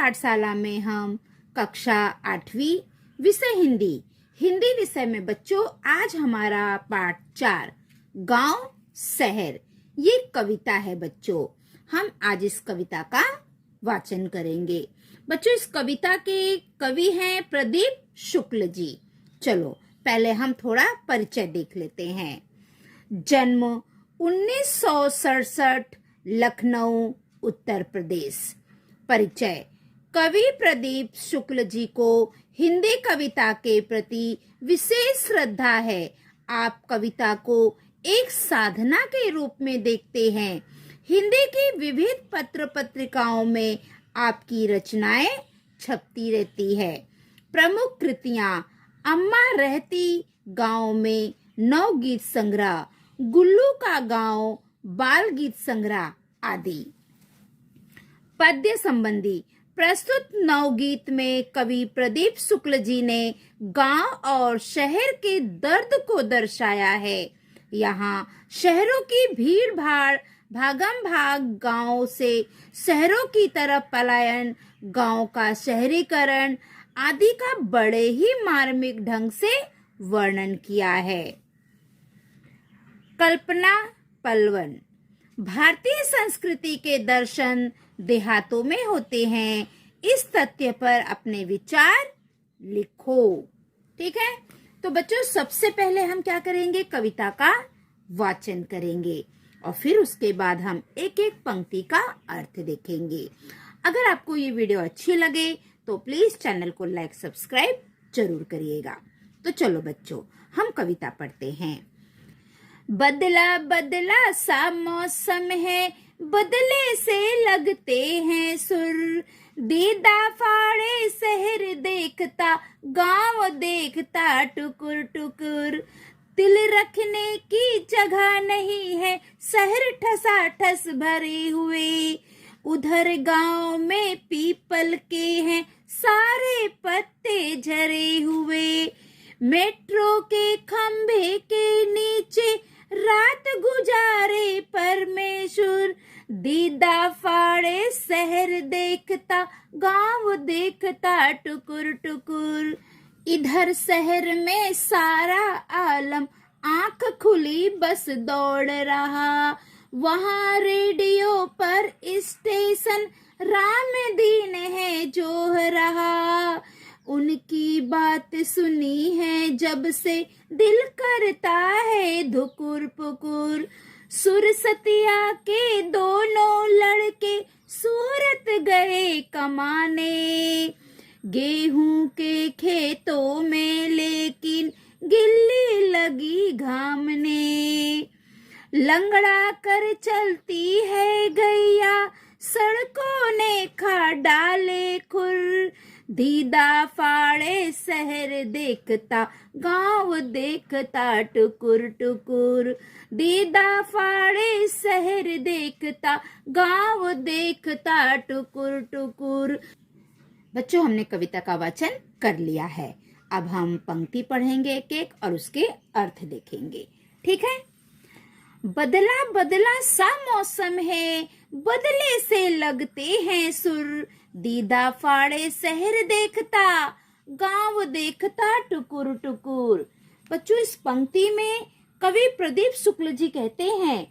पाठशाला में हम कक्षा 8वीं विषय हिंदी हिंदी विषय में बच्चों आज हमारा पाठ 4 गांव शहर ये कविता है। बच्चों हम आज इस कविता का वाचन करेंगे। बच्चों इस कविता के कवि हैं प्रदीप शुक्ल जी। चलो पहले हम थोड़ा परिचय देख लेते हैं। जन्म 1967 लखनऊ उत्तर प्रदेश। परिचय कवि प्रदीप शुक्ल जी को हिंदी कविता के प्रति विशेष श्रद्धा है। आप कविता को एक साधना के रूप में देखते हैं। हिंदी की विविध पत्र पत्रिकाओं में आपकी रचनाएं छपती रहती है। प्रमुख कृतियां अम्मा रहती गांव में नवगीत संग्रह, गुल्लू का गांव बाल गीत संग्रह आदि। पद्य संबंधी प्रस्तुत नवगीत में कवि प्रदीप शुक्ल जी ने गांव और शहर के दर्द को दर्शाया है। यहाँ शहरों की भीड़ भाड़, भागम भाग, गांव से शहरों की तरफ पलायन, गांव का शहरीकरण आदि का बड़े ही मार्मिक ढंग से वर्णन किया है। कल्पना पलवन भारतीय संस्कृति के दर्शन देहातों में होते हैं। इस तथ्य पर अपने विचार लिखो। ठीक है, तो बच्चों सबसे पहले हम क्या करेंगे, कविता का वाचन करेंगे और फिर उसके बाद हम एक एक पंक्ति का अर्थ देखेंगे। अगर आपको ये वीडियो अच्छी लगे तो प्लीज चैनल को लाइक सब्सक्राइब जरूर करिएगा। तो चलो बच्चों हम कविता पढ़ते हैं। बदला बदला सा मौसम है, बदले से लगते हैं सुर, दीदा फाड़े शहर देखता, गांव देखता टुकुर टुकुर, दिल रखने की जगह नहीं है, शहर ठसाठस भरे हुए, उधर गांव में पीपल के हैं सारे पत्ते झरे हुए, मेट्रो के खंभे के नीचे रात गुजारे परमेश्वर, दीदा फाड़े शहर देखता, गांव देखता टुकुर टुकुर, इधर शहर में सारा आलम आंख खुली बस दौड़ रहा, वहाँ रेडियो पर स्टेशन राम दीन है जो रहा, उनकी बात सुनी है जब से दिल करता है धुकुर पुकुर, सुरसतिया के दोनों लड़के सूरत गए कमाने, गेहूं के खेतों में लेकिन गिल्ली लगी घामने, लंगड़ा कर चलती है गैया सड़कों ने खा डाले खुर, दीदा फाड़े शहर देखता, गांव देखता टुकुर टुकुर, दीदा फाड़े शहर देखता, गांव देखता टुकुर टुकुर। बच्चों हमने कविता का वाचन कर लिया है। अब हम पंक्ति पढ़ेंगे एक एक और उसके अर्थ देखेंगे। ठीक है। बदला बदला सा मौसम है, बदले से लगते हैं सुर, दीदा फाड़े शहर देखता, गांव देखता टुकुर टुकुर। बच्चों इस पंक्ति में कवि प्रदीप शुक्ल जी कहते हैं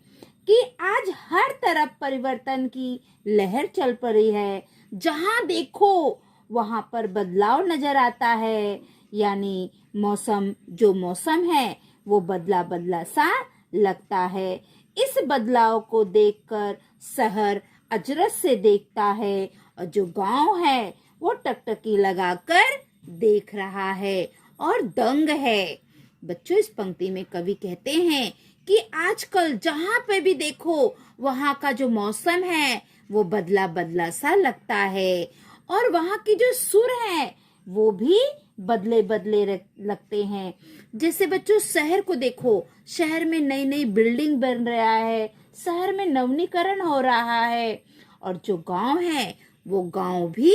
कि आज हर तरफ परिवर्तन की लहर चल पड़ी है। जहां देखो वहां पर बदलाव नजर आता है, यानी जो मौसम है वो बदला बदला सा लगता है। इस बदलाव को देखकर शहर अजरत से देखता है और जो गांव है वो टकटकी लगाकर देख रहा है और दंग है। बच्चों इस पंक्ति में कवि कहते हैं कि आजकल जहां पे भी देखो वहां का जो मौसम है वो बदला बदला सा लगता है और वहां की जो सुर है वो भी बदले बदले लगते हैं। जैसे बच्चों शहर को देखो, शहर में नई नई बिल्डिंग बन रहा है, शहर में नवीनीकरण हो रहा है और जो गांव है वो गांव भी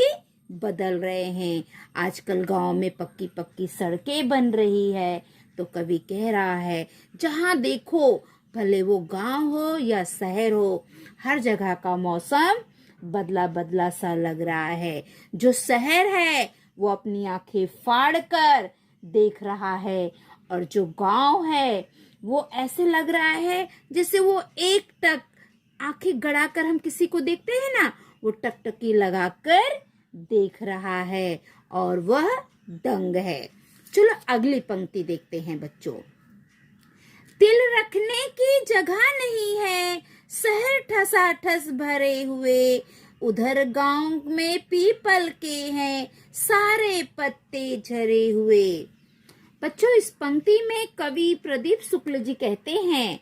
बदल रहे हैं। आजकल गांव में पक्की पक्की सड़कें बन रही है। तो कवि कह रहा है जहां देखो भले वो गांव हो या शहर हो, हर जगह का मौसम बदला बदला सा लग रहा है। जो शहर है वो अपनी आंखें फाड़ कर देख रहा है, और जो गांव है वो ऐसे लग रहा है जैसे वो एक टक आंखें गड़ाकर हम किसी को देखते हैं ना, वो टकटकी लगाकर देख रहा है और वह दंग है। चलो अगली पंक्ति देखते हैं बच्चों। तिल रखने की जगह नहीं है, शहर ठसाठस भरे हुए, उधर गांव में पीपल के हैं सारे पत्ते झरे हुए। बच्चों, इस पंक्ति में कवि प्रदीप शुक्ल जी कहते हैं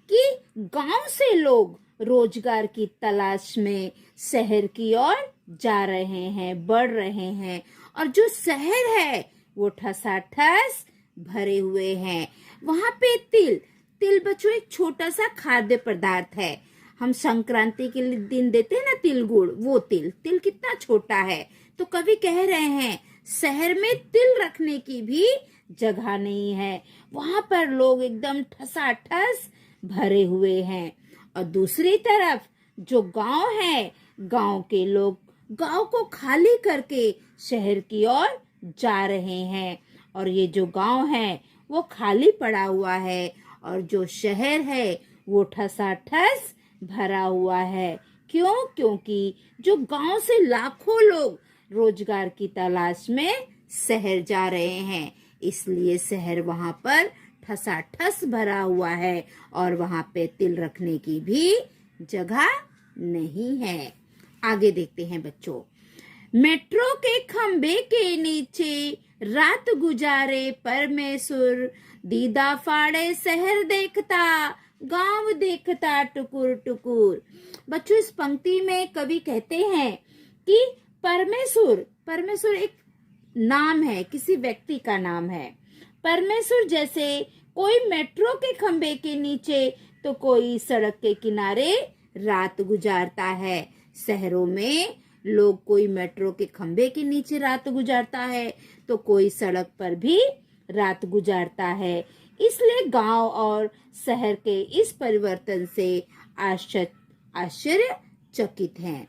कि गांव से लोग रोजगार की तलाश में शहर की ओर जा रहे हैं, बढ़ रहे हैं, और जो शहर है वो ठसाठस भरे हुए हैं। वहां पे तिल बच्चों एक छोटा सा खाद्य पदार्थ है। हम संक्रांति के दिन देते हैं ना तिल गुड़, वो तिल कितना छोटा है। तो कवि कह रहे हैं शहर में तिल रखने की भी जगह नहीं है, वहां पर लोग एकदम ठसाठस भरे हुए हैं। और दूसरी तरफ जो गांव है, गांव के लोग गांव को खाली करके शहर की ओर जा रहे हैं, और ये जो गांव है वो खाली पड़ा हुआ है, और जो शहर है वो ठसाठस भरा हुआ है। क्यों? क्योंकि जो गांव से लाखों लोग रोजगार की तलाश में शहर जा रहे हैं, इसलिए शहर वहां पर ठसाठस भरा हुआ है, और वहां पे तिल रखने की भी जगह नहीं है। आगे देखते हैं बच्चों। मेट्रो के खंबे के नीचे रात गुजारे परमेश्वर, दीदा फाड़े शहर देखता, गांव देखता टुकुर टुकुर। बच्चों, इस पंक्ति में कवि कहते हैं कि परमेश्वर एक नाम है, किसी व्यक्ति का नाम है। परमेश्वर जैसे कोई मेट्रो के खंबे के नीचे तो कोई सड़क के किनारे रात गुजारता है। शहरों में लोग कोई मेट्रो के खंबे के नीचे रात गुजारता है तो कोई सड़क पर भी रात गुजारता है। इसलिए गांव और शहर के इस परिवर्तन से आश्चर्यचकित हैं।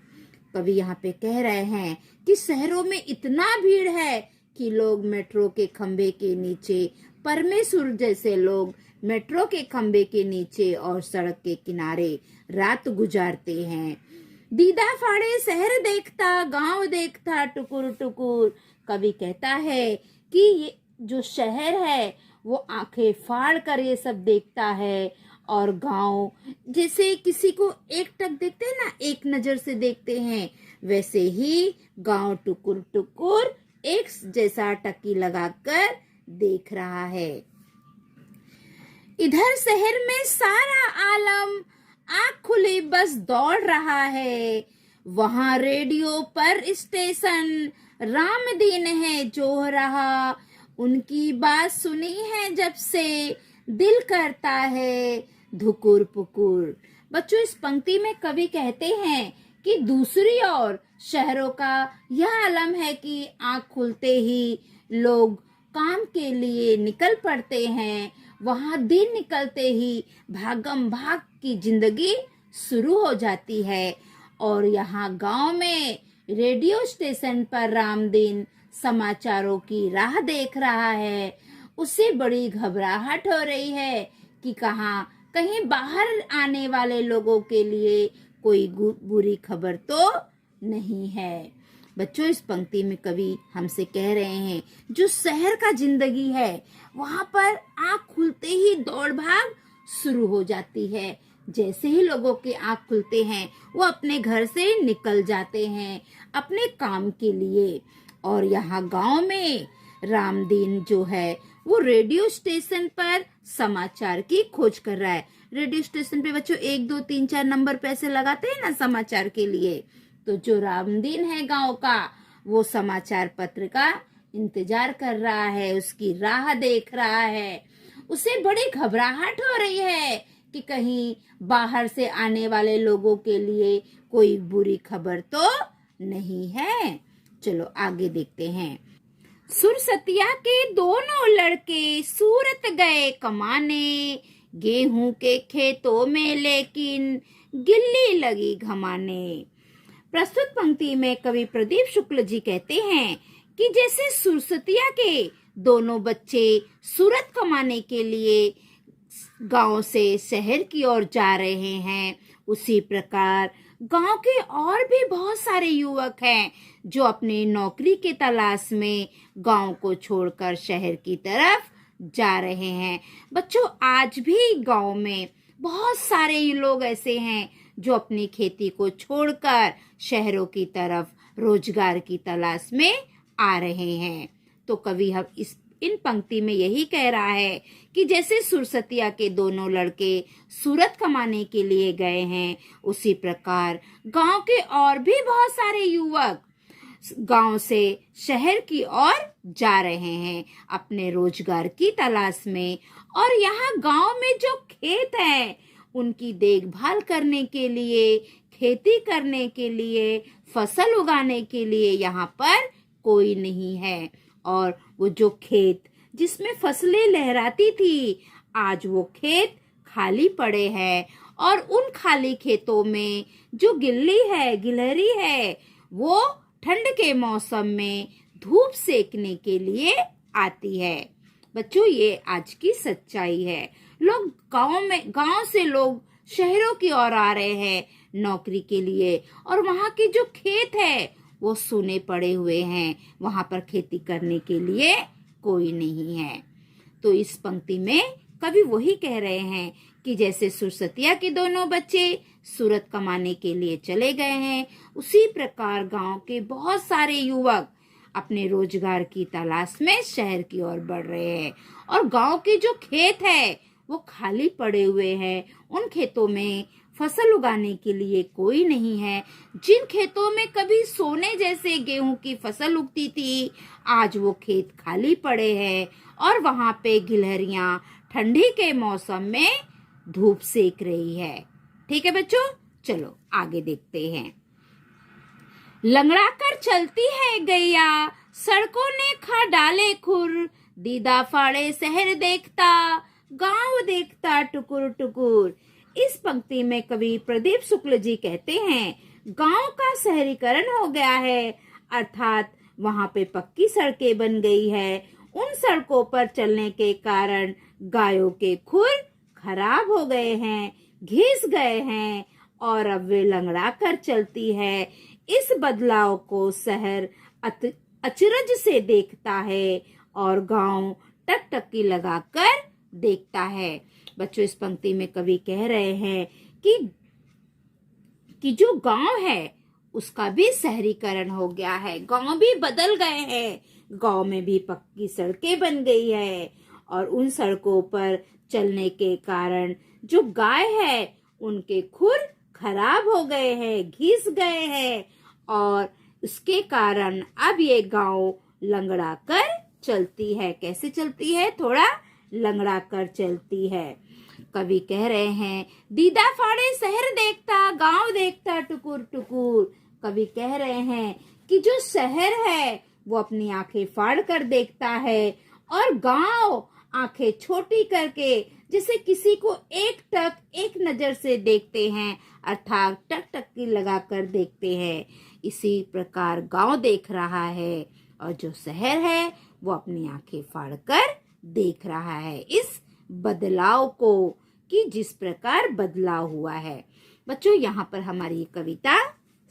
कवि यहाँ पे कह रहे हैं कि शहरों में इतना भीड़ है कि लोग मेट्रो के खंबे के नीचे, परमेश्वर जैसे लोग मेट्रो के खंबे के नीचे और सड़क के किनारे रात गुजारते हैं। दीदा फाड़े शहर देखता, गांव देखता टुकुर टुकुर। कवि कहता है कि ये जो शहर है वो आंखें फाड़ कर ये सब देखता है, और गांव जैसे किसी को एक टक देखते हैं ना, एक नजर से देखते हैं, वैसे ही गांव टुकुर टुकुर एक जैसा टकी लगाकर देख रहा है। इधर शहर में सारा आलम आँख खुली बस दौड़ रहा है, वहां रेडियो पर स्टेशन रामदीन है जो रहा, उनकी बात सुनी है जब से दिल करता है धुकुर पुकुर। बच्चों, इस पंक्ति में कवि कहते हैं कि दूसरी ओर शहरों का यह आलम है कि आँख खुलते ही लोग काम के लिए निकल पड़ते हैं, वहां दिन निकलते ही भागम भाग की जिंदगी शुरू हो जाती है। और यहाँ गांव में रेडियो स्टेशन पर रामदीन समाचारों की राह देख रहा है। उसे बड़ी घबराहट हो रही है कि कहीं बाहर आने वाले लोगों के लिए कोई बुरी खबर तो नहीं है। बच्चों, इस पंक्ति में कवि हमसे कह रहे हैं जो शहर का जिंदगी है वहां पर आँख खुलते ही दौड़ भाग शुरू हो जाती है। जैसे ही लोगों के आँख खुलते हैं वो अपने घर से निकल जाते हैं अपने काम के लिए। और यहाँ गांव में रामदीन जो है वो रेडियो स्टेशन पर समाचार की खोज कर रहा है। रेडियो स्टेशन पे बच्चों 1 2 3 4 नंबर पैसे लगाते हैं ना समाचार के लिए, तो जो रामदीन है गांव का वो समाचार पत्र का इंतजार कर रहा है, उसकी राह देख रहा है। उसे बड़ी घबराहट हो रही है कि कहीं बाहर से आने वाले लोगों के लिए कोई बुरी खबर तो नहीं है। चलो आगे देखते हैं। सुरसतिया के दोनों लड़के सूरत गए कमाने, गेहूं के खेतों में लेकिन गिल्ली लगी घमाने। प्रस्तुत पंक्ति में कवि प्रदीप शुक्ल जी कहते हैं कि जैसे सुरसतिया के दोनों बच्चे सूरत कमाने के लिए गांव से शहर की ओर जा रहे हैं, उसी प्रकार गांव के और भी बहुत सारे युवक हैं जो अपनी नौकरी के तलाश में गांव को छोड़कर शहर की तरफ जा रहे हैं। बच्चों, आज भी गांव में बहुत सारे लोग ऐसे हैं जो अपनी खेती को छोड़कर शहरों की तरफ रोजगार की तलाश में आ रहे हैं। तो कवि हम इन पंक्ति में यही कह रहा है कि जैसे सुरसतिया के दोनों लड़के सूरत कमाने के लिए गए हैं, उसी प्रकार गांव के और भी बहुत सारे युवक गांव से शहर की ओर जा रहे हैं अपने रोजगार की तलाश में। और यहाँ गांव में जो खेत है उनकी देखभाल करने के लिए, खेती करने के लिए, फसल उगाने के लिए यहाँ पर कोई नहीं है। और वो जो खेत जिसमें फसलें लहराती थी, आज वो खेत खाली पड़े हैं और उन खाली खेतों में जो गिलहरी है वो ठंड के मौसम में धूप सेकने के लिए आती है। बच्चों, ये आज की सच्चाई है। लोग गांव से लोग शहरों की ओर आ रहे हैं नौकरी के लिए, और वहाँ के जो खेत है वो सूने पड़े हुए हैं, वहां पर खेती करने के लिए कोई नहीं है। तो इस पंक्ति में कवि वही कह रहे हैं कि जैसे सुरसतिया के दोनों बच्चे सूरत कमाने के लिए चले गए हैं, उसी प्रकार गांव के बहुत सारे युवक अपने रोजगार की तलाश में शहर की ओर बढ़ रहे हैं। और गांव के जो खेत है वो खाली पड़े हुए हैं, उन खेतों में फसल उगाने के लिए कोई नहीं है। जिन खेतों में कभी सोने जैसे गेहूं की फसल उगती थी, आज वो खेत खाली पड़े हैं और वहां पे गिलहरियां ठंडी के मौसम में धूप सेक रही है। ठीक है बच्चों, चलो आगे देखते हैं। लंगड़ा कर चलती है गैया, सड़कों ने खा डाले खुर, दीदा फाड़े शहर देखता, गांव देखता टुकुर टुकुर। इस पंक्ति में कवि प्रदीप शुक्ल जी कहते हैं, गांव का शहरीकरण हो गया है, अर्थात वहां पे पक्की सड़कें बन गई है। उन सड़कों पर चलने के कारण गायों के खुर खराब हो गए हैं, घिस गए हैं और अब वे लंगड़ा कर चलती है। इस बदलाव को शहर अचरज से देखता है और गांव टकटकी लगाकर देखता है। बच्चों, इस पंक्ति में कवि कह रहे हैं कि जो गांव है उसका भी शहरीकरण हो गया है, गांव भी बदल गए हैं, गांव में भी पक्की सड़कें बन गई है और उन सड़कों पर चलने के कारण जो गाय है उनके खुर खराब हो गए हैं, घिस गए हैं और उसके कारण अब ये गांव लंगड़ा कर चलती है। कैसे चलती है? थोड़ा लंगड़ा कर चलती है। कवि कह रहे हैं, दीदा फाड़े शहर देखता, गांव देखता टुकुर टुकुर। कवि कह रहे हैं कि जो शहर है वो अपनी आंखें फाड़ कर देखता है और गांव आंखें छोटी करके जैसे किसी को एक नजर से देखते हैं, अर्थात टकटकी लगाकर देखते हैं। इसी प्रकार गांव देख रहा है और जो शहर है वो अपनी आंखें फाड़कर देख रहा है इस बदलाव को कि जिस प्रकार बदलाव हुआ है। बच्चों, यहाँ पर हमारी ये कविता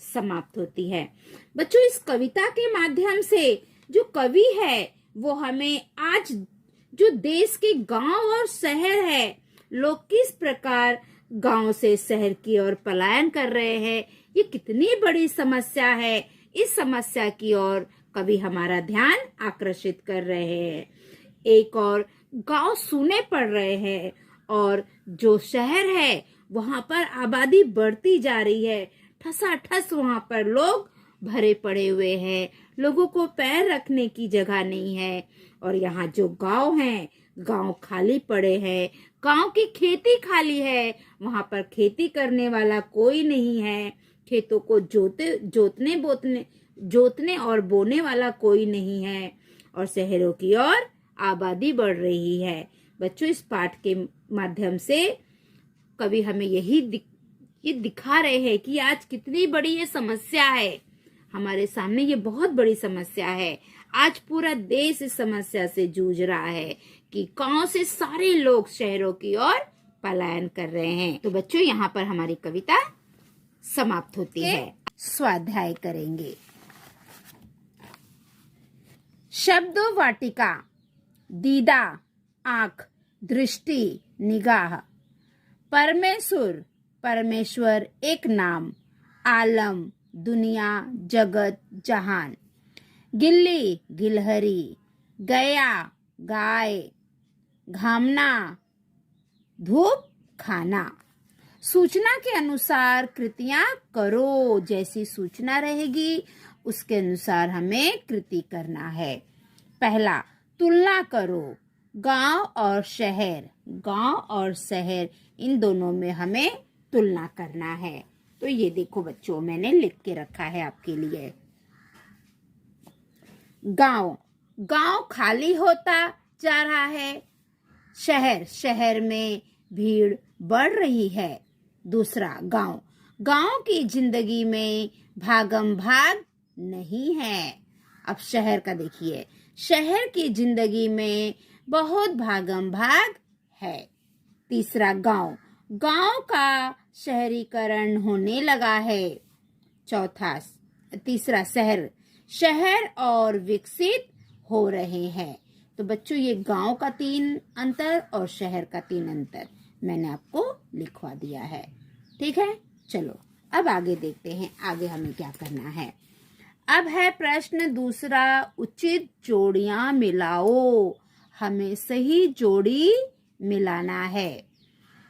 समाप्त होती है। बच्चों, इस कविता के माध्यम से जो कवि है वो हमें आज जो देश के गांव और शहर है, लोग किस प्रकार गांव से शहर की ओर पलायन कर रहे हैं, ये कितनी बड़ी समस्या है, इस समस्या की ओर कवि हमारा ध्यान आकर्षित कर रहे हैं। एक और गांव सूने पड़ रहे हैं और जो शहर है वहां पर आबादी बढ़ती जा रही है, ठसाठस वहां पर लोग भरे पड़े हुए हैं, लोगों को पैर रखने की जगह नहीं है। और यहाँ जो गांव है, गांव खाली पड़े हैं, गांव की खेती खाली है, वहां पर खेती करने वाला कोई नहीं है, खेतों को जोतने और बोने वाला कोई नहीं है और शहरों की ओर आबादी बढ़ रही है। बच्चों, इस पाठ के माध्यम से कवि हमें यही ये दिखा रहे हैं कि आज कितनी बड़ी ये समस्या है हमारे सामने। ये बहुत बड़ी समस्या है। आज पूरा देश इस समस्या से जूझ रहा है कि गांव से सारे लोग शहरों की ओर पलायन कर रहे हैं। तो बच्चों, यहाँ पर हमारी कविता समाप्त होती है। स्वाध्याय करेंगे। शब्द वाटिका। दीदा आंख, दृष्टि निगाह। परमेश्वर परमेश्वर एक नाम। आलम दुनिया जगत जहान। गिल्ली गिलहरी। गया गाय। घामना धूप खाना। सूचना के अनुसार कृतियां करो। जैसी सूचना रहेगी उसके अनुसार हमें कृति करना है। पहला, तुलना करो। गांव और शहर, गांव और शहर इन दोनों में हमें तुलना करना है। तो ये देखो बच्चों, मैंने लिख के रखा है आपके लिए। गांव, गांव खाली होता जा रहा है। शहर, शहर में भीड़ बढ़ रही है। दूसरा, गांव, गांव की जिंदगी में भागम भाग नहीं है। अब शहर का देखिए, शहर की जिंदगी में बहुत भागम भाग है। तीसरा, गांव, गांव का शहरीकरण होने लगा है। चौथा, तीसरा, शहर, शहर और विकसित हो रहे हैं। तो बच्चों, ये गांव का 3 अंतर और शहर का 3 अंतर मैंने आपको लिखवा दिया है। ठीक है, चलो अब आगे देखते हैं आगे हमें क्या करना है। अब है प्रश्न दूसरा, उचित जोड़ियां मिलाओ। हमें सही जोड़ी मिलाना है।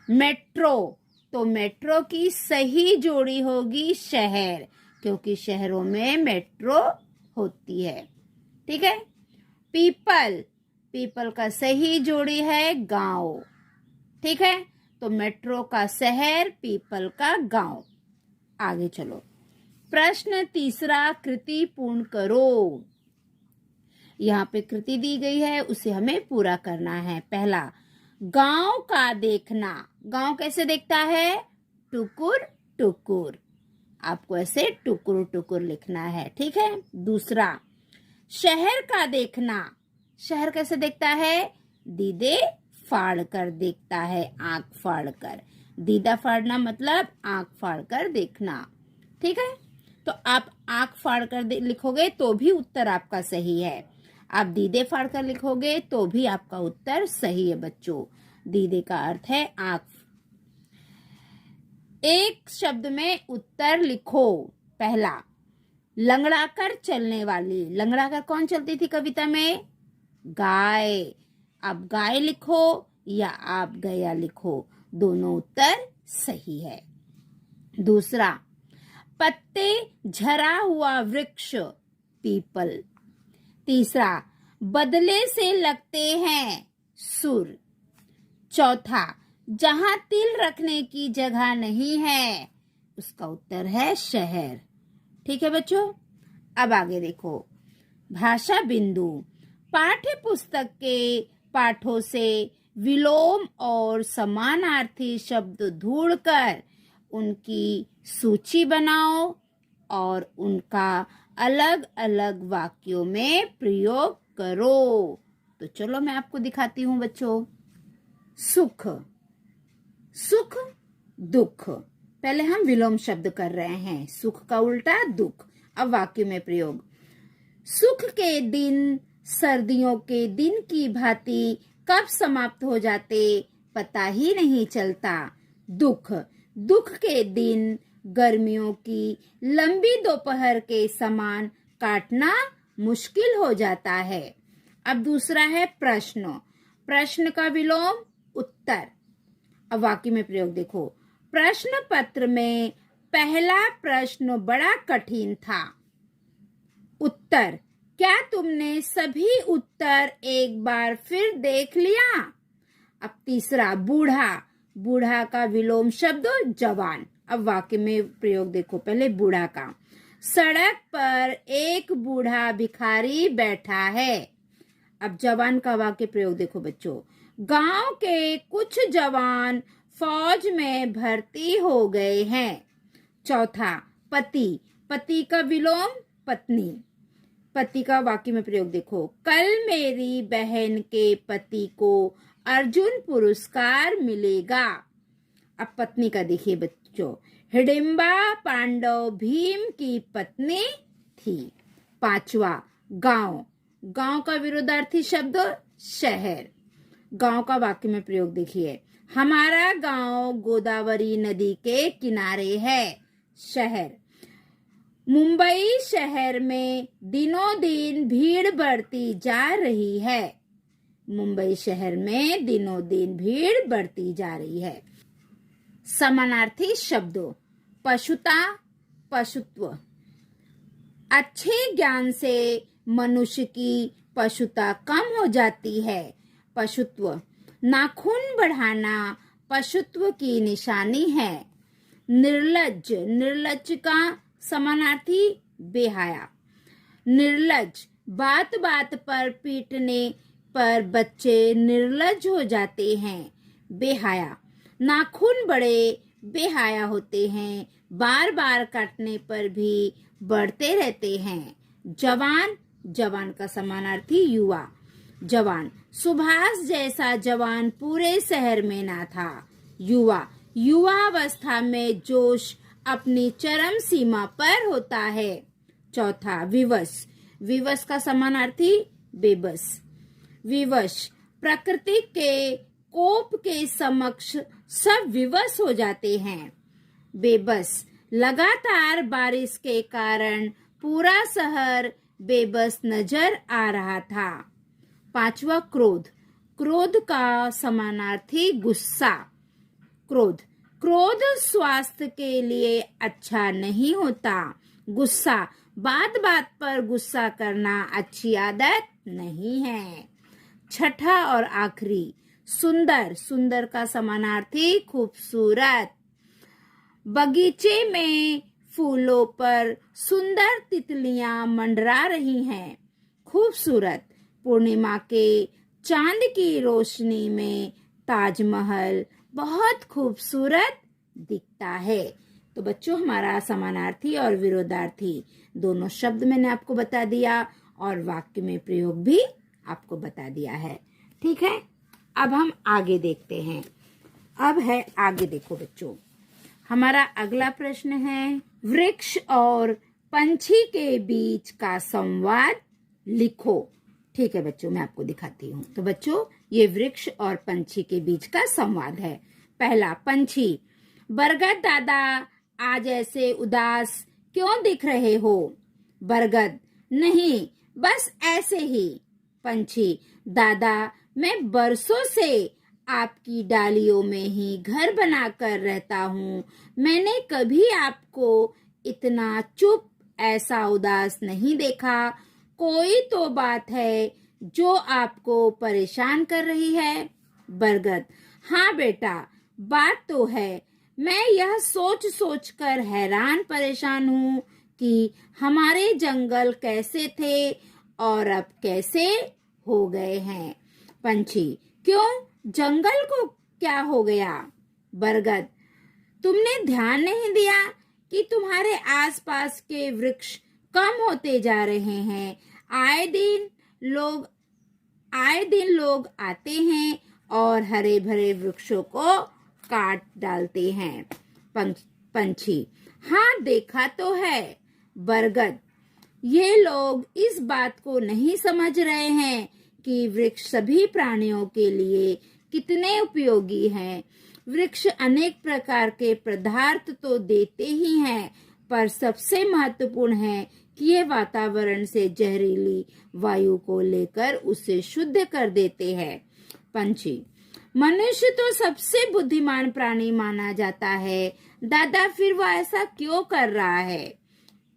मेट्रो, तो मेट्रो की सही जोड़ी होगी शहर, क्योंकि शहरों में मेट्रो होती है। ठीक है। पीपल, पीपल का सही जोड़ी है गांव। ठीक है, तो मेट्रो का शहर, पीपल का गांव। आगे चलो। प्रश्न तीसरा, कृति पूर्ण करो। यहाँ पे कृति दी गई है, उसे हमें पूरा करना है। पहला, गांव का देखना। गांव कैसे देखता है? टुकुर टुकुर। आपको ऐसे टुकुर टुकुर लिखना है। ठीक है। दूसरा, शहर का देखना। शहर कैसे देखता है? दीदे फाड़ कर देखता है, आंख फाड़ कर। दीदा फाड़ना मतलब आंख फाड़ कर देखना। ठीक है, तो आप आंख फाड़ कर लिखोगे तो भी उत्तर आपका सही है। आप दीदे फाड़ कर लिखोगे तो भी आपका उत्तर सही है बच्चों। दीदे का अर्थ है आंख। एक शब्द में उत्तर लिखो। पहला, लंगड़ाकर चलने वाली। लंगड़ाकर कौन चलती थी कविता में? गाय। आप गाय लिखो या आप गया लिखो, दोनों उत्तर सही है। दूसरा, पत्ते झरा हुआ वृक्ष, पीपल। तीसरा, बदले से लगते हैं, सुर। चौथा, जहां तिल रखने की जगह नहीं है, उसका उत्तर है शहर। ठीक है बच्चों, अब आगे देखो। भाषा बिंदु। पाठ्य पुस्तक के पाठों से विलोम और समानार्थी शब्द ढूंढकर उनकी सूची बनाओ और उनका अलग अलग वाक्यों में प्रयोग करो। तो चलो मैं आपको दिखाती हूँ बच्चों। सुख, सुख दुख। पहले हम विलोम शब्द कर रहे हैं। सुख का उल्टा दुख। अब वाक्य में प्रयोग। सुख के दिन सर्दियों के दिन की भांति कब समाप्त हो जाते पता ही नहीं चलता। दुख, दुख के दिन गर्मियों की लंबी दोपहर के समान काटना मुश्किल हो जाता है। अब दूसरा है प्रश्न। प्रश्न का विलोम उत्तर। अब वाक्य में प्रयोग देखो। प्रश्न पत्र में पहला प्रश्न बड़ा कठिन था। उत्तर, क्या तुमने सभी उत्तर एक बार फिर देख लिया? अब तीसरा, बूढ़ा। बूढ़ा का विलोम शब्द जवान। अब वाक्य में प्रयोग देखो। पहले बूढ़ा का। सड़क पर एक बूढ़ा भिखारी बैठा है। अब जवान का वाक्य प्रयोग देखो बच्चों। गांव के कुछ जवान फौज में भर्ती हो गए हैं। चौथा, पति, पति का विलोम पत्नी। पति का वाक्य में प्रयोग देखो, कल मेरी बहन के पति को अर्जुन पुरस्कार मिलेगा। अब पत्नी का देखिए बच्चों, हिडिंबा पांडव भीम की पत्नी थी। पांचवा, गांव, गांव का विरोधार्थी शब्द शहर। गांव का वाक्य में प्रयोग देखिए, हमारा गांव गोदावरी नदी के किनारे है। शहर, मुंबई शहर में दिनों दिन भीड़ बढ़ती जा रही है। मुंबई शहर में दिनों दिन भीड़ बढ़ती जा रही है। समानार्थी शब्दों, पशुता, पशुत्व। अच्छे ज्ञान से मनुष्य की पशुता कम हो जाती है। पशुत्व, नाखून बढ़ाना पशुत्व की निशानी है। निर्लज्ज, निर्लज्ज का समानार्थी बेहाया। निर्लज्ज, बात बात पर पीटने पर बच्चे निर्लज्ज हो जाते हैं। बेहाया, नाखून बड़े बेहाया होते हैं, बार बार काटने पर भी बढ़ते रहते हैं। जवान, जवान का समानार्थी युवा। जवान, सुभाष जैसा जवान पूरे शहर में ना था। युवा, युवावस्था में जोश अपनी चरम सीमा पर होता है। चौथा, विवश, विवश का समानार्थी बेबस। विवश, प्रकृति के कोप के समक्ष सब विवश हो जाते हैं। बेबस, लगातार बारिश के कारण पूरा शहर बेबस नजर आ रहा था। पांचवा, क्रोध, क्रोध का समानार्थी गुस्सा। क्रोध, क्रोध स्वास्थ्य के लिए अच्छा नहीं होता। गुस्सा, बात बात पर गुस्सा करना अच्छी आदत नहीं है। छठा और आखिरी, सुंदर, सुंदर का समानार्थी खूबसूरत। बगीचे में फूलों पर सुंदर तितलियां मंडरा रही हैं। खूबसूरत, पूर्णिमा के चांद की रोशनी में ताजमहल बहुत खूबसूरत दिखता है। तो बच्चों, हमारा समानार्थी और विरोधार्थी दोनों शब्द मैंने आपको बता दिया और वाक्य में प्रयोग भी आपको बता दिया है। ठीक है, अब हम आगे देखते हैं। अब है आगे देखो बच्चों, हमारा अगला प्रश्न है, वृक्ष और पंछी के बीच का संवाद लिखो। ठीक है बच्चों, मैं आपको दिखाती हूँ। तो बच्चों, ये वृक्ष और पंछी के बीच का संवाद है। पहला, पंछी, बरगद दादा आज ऐसे उदास क्यों दिख रहे हो? बरगद, नहीं, बस ऐसे ही। पंछी, दादा मैं बरसों से आपकी डालियों में ही घर बनाकर रहता हूँ, मैंने कभी आपको इतना चुप, ऐसा उदास नहीं देखा। कोई तो बात है जो आपको परेशान कर रही है? बरगद, हाँ बेटा, बात तो है। मैं यह सोच सोच कर हैरान परेशान हूँ कि हमारे जंगल कैसे थे और अब कैसे हो गए हैं। पंछी, क्यों, जंगल को क्या हो गया? बरगद, तुमने ध्यान नहीं दिया कि तुम्हारे आसपास के वृक्ष कम होते जा रहे हैं। आए दिन लोग आते हैं और हरे भरे वृक्षों को काट डालते हैं। पंछी, हाँ देखा तो है। बरगद, ये लोग इस बात को नहीं समझ रहे हैं कि वृक्ष सभी प्राणियों के लिए कितने उपयोगी हैं। वृक्ष अनेक प्रकार के पदार्थ तो देते ही हैं, पर सबसे महत्वपूर्ण है कि ये वातावरण से जहरीली वायु को लेकर उसे शुद्ध कर देते हैं। पंछी, मनुष्य तो सबसे बुद्धिमान प्राणी माना जाता है, दादा फिर वो ऐसा क्यों कर रहा है?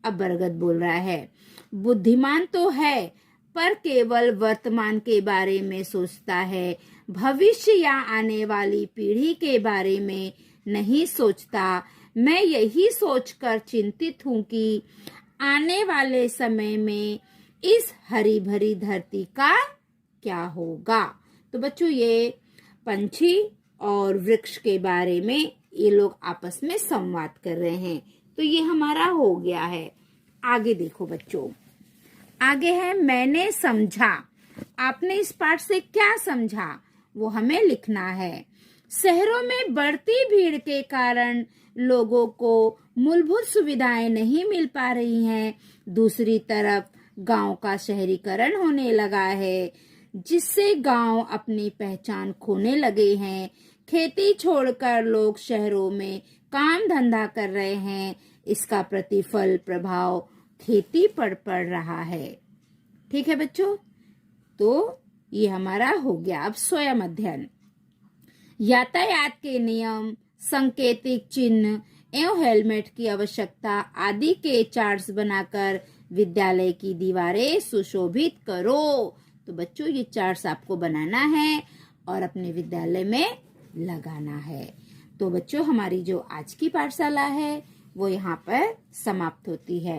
अब बरगद बोल रहा है, बुद्धिमान तो है, पर केवल वर्तमान के बारे में सोचता है, भविष्य या आने वाली पीढ़ी के बारे में नहीं सोचता। मैं यही सोचकर चिंतित हूँ कि आने वाले समय में इस हरी भरी धरती का क्या होगा। तो बच्चों, ये पंछी और वृक्ष के बारे में ये लोग आपस में संवाद कर रहे हैं। तो ये हमारा हो गया है। आगे देखो बच्चों, आगे है मैंने समझा। आपने इस पाठ से क्या समझा वो हमें लिखना है। शहरों में बढ़ती भीड़ के कारण लोगों को मूलभूत सुविधाएं नहीं मिल पा रही हैं। दूसरी तरफ गांव का शहरीकरण होने लगा है, जिससे गांव अपनी पहचान खोने लगे हैं। खेती छोड़कर लोग शहरों में काम धंधा कर रहे हैं। इसका प्रतिफल प्रभाव खेती पर पड़ रहा है। ठीक है बच्चों, तो ये हमारा हो गया। अब स्वयं अध्ययन। यातायात के नियम, संकेतिक चिन्ह एवं हेलमेट की आवश्यकता आदि के चार्ट्स बनाकर विद्यालय की दीवारें सुशोभित करो। तो बच्चों ये चार्ट्स आपको बनाना है और अपने विद्यालय में लगाना है। तो बच्चों हमारी जो आज की पाठशाला है वो यहाँ पर समाप्त होती है।